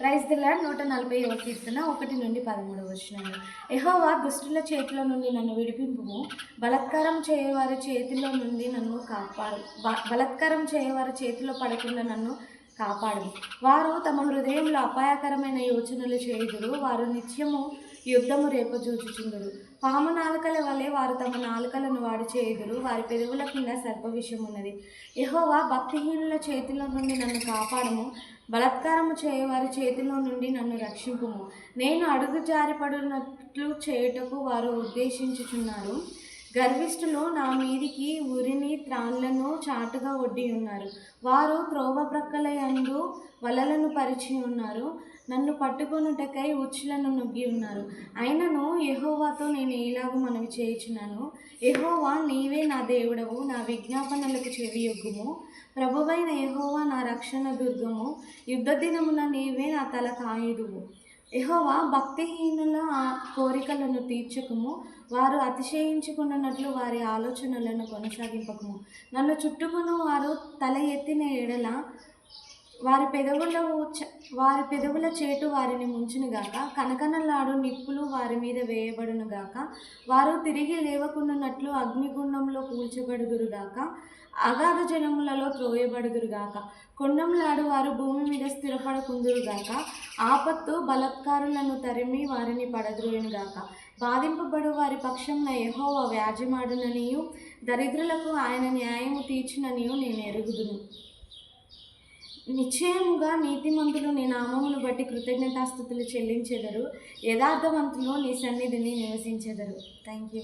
Praise the Lord. 140వ కీర్తన 1 నుండి 13 వచనాలు. యెహోవా దుష్టుల చేతిలో నుండి నన్ను విడిపింపుము, బలాత్కారం చేయవారి చేతిలో నుండి నన్ను కాపాడు. బలాత్కారం చేయవారి చేతిలో పడకుండా నన్ను కాపాడు. వారు తమ హృదయంలో అపాయకరమైన యోచనలు చేయుదురు, వారు నిత్యము యుద్ధము రేపజూచుచుందురు. పాము నాలుకల వలె వారు తమ నాలుకలను వాడి చేయుదురు, వారి పెదవుల కింద సర్ప విషం ఉన్నది. యెహోవా భక్తిహీనుల చేతిలో నుండి నన్ను కాపాడము, బలాత్కారము చేయవారి చేతిలో నుండి నన్ను రక్షింపుము. నేను అడుగు జారిపడినట్లు చేయుటకు వారు ఉద్దేశించుచున్నారు. గర్విష్ఠులు నా మీదికి ఉరిని త్రాళ్లను చాటుగా ఒడ్డి ఉన్నారు. వారు త్రోవ ప్రక్కల యందు వలలను పరిచి ఉన్నారు, నన్ను పట్టుకొనుటకై ఉచ్చులను నొగ్గి ఉన్నారు. అయినను యెహోవాతో నేను ఇలాగ మనవి చేయుచున్నాను, యెహోవా నీవే నా దేవుడవు, నా విజ్ఞాపనలకు చెవియొగ్గుము. ప్రభువైన యెహోవా నా రక్షణ దుర్గము, యుద్ధ దినమున నీవే నా తల కాయుదువు. యెహోవా భక్తిహీనుల కోరికలను తీర్చకుము, వారు అతిశయించుకున్నట్లు వారి ఆలోచనలను కొనసాగింపకము. నన్ను చుట్టుకుని వారు తల ఎత్తిన ఎడల వారి పెదవుల చేటు వారిని ముంచునుగాక. కనకనలాడు నిప్పులు వారి మీద వేయబడునుగాక. వారు తిరిగి లేవకుండానట్లు అగ్నిగుండంలో కూల్చబడుదురుగాక, అగాధ జలములలో త్రోయబడుదురుగాక. కొండంలాడు వారు భూమి మీద స్థిరపడకుందురుగాక. ఆపత్తు బలాత్కారులను తరిమి వారిని పడద్రోయునుగాక. బాధింపబడు వారి పక్షంన యెహోవా వ్యాజ్యమాడుననియు, దరిద్రులకు ఆయన న్యాయము తీర్చుననియు నేను ఎరుగుదును. నిశ్చయముగా నీతిమంతులు నీ నామమును బట్టి కృతజ్ఞతాస్తుతులు చెల్లించెదరు, యథార్థవంతులు నీ సన్నిధిని నివసించెదరు. Thank you.